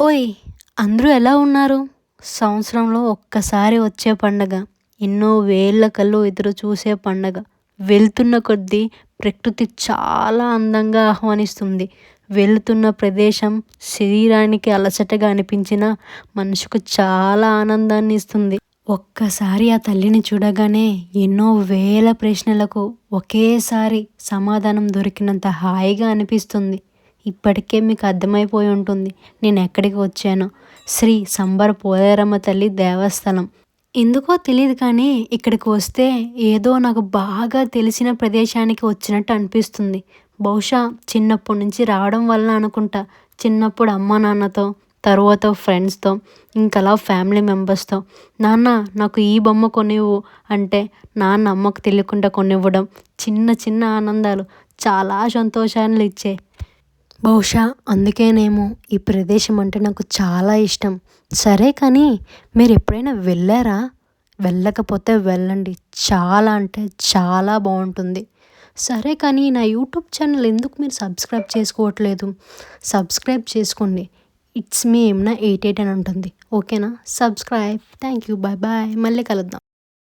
ఓయ్! అందరూ ఎలా ఉన్నారు? సంవత్సరంలో ఒక్కసారి వచ్చే పండగ. ఎన్నో వేళ్ల కళ్ళు ఎదురు చూసే పండగ. వెళ్తున్న కొద్దీ ప్రకృతి చాలా అందంగా ఆహ్వానిస్తుంది. వెళ్తున్న ప్రదేశం శరీరానికి అలసటగా అనిపించినా మనసుకు చాలా ఆనందాన్ని ఇస్తుంది. ఒక్కసారి ఆ తల్లిని చూడగానే ఎన్నో వేల ప్రశ్నలకు ఒకేసారి సమాధానం దొరికినంత హాయిగా అనిపిస్తుంది. ఇప్పటికే మీకు అర్థమైపోయి ఉంటుంది నేను ఎక్కడికి వచ్చానో. శ్రీ సంబర పోలేరమ్మ తల్లి దేవస్థానం. ఎందుకో తెలీదు కానీ ఇక్కడికి వస్తే ఏదో నాకు బాగా తెలిసిన ప్రదేశానికి వచ్చినట్టు అనిపిస్తుంది. బహుశా చిన్నప్పటి నుంచి రావడం వల్ల అనుకుంటా. చిన్నప్పుడు అమ్మ నాన్నతో, తరువాత ఫ్రెండ్స్తో, ఇంకలా ఫ్యామిలీ మెంబర్స్తో నాన్న నాకు ఈ బొమ్మ కొనివ్వు అంటే నాన్న అమ్మకు తెలియకుండా కొనివ్వడం, చిన్న చిన్న ఆనందాలు చాలా సంతోషాన్ని ఇచ్చే. బహుశా అందుకేనేమో ఈ ప్రదేశం అంటే నాకు చాలా ఇష్టం. సరే కానీ మీరు ఎప్పుడైనా వెళ్ళారా? వెళ్ళకపోతే వెళ్ళండి. చాలా అంటే చాలా బాగుంటుంది. సరే కానీ నా యూట్యూబ్ ఛానల్ ఎందుకు మీరు సబ్స్క్రైబ్ చేసుకోవట్లేదు? సబ్స్క్రైబ్ చేసుకోండి. ఇట్స్ మీ యమున 88 అని ఉంటుంది. ఓకేనా? Subscribe. Thank you. Bye bye. మళ్ళీ కలుద్దాం.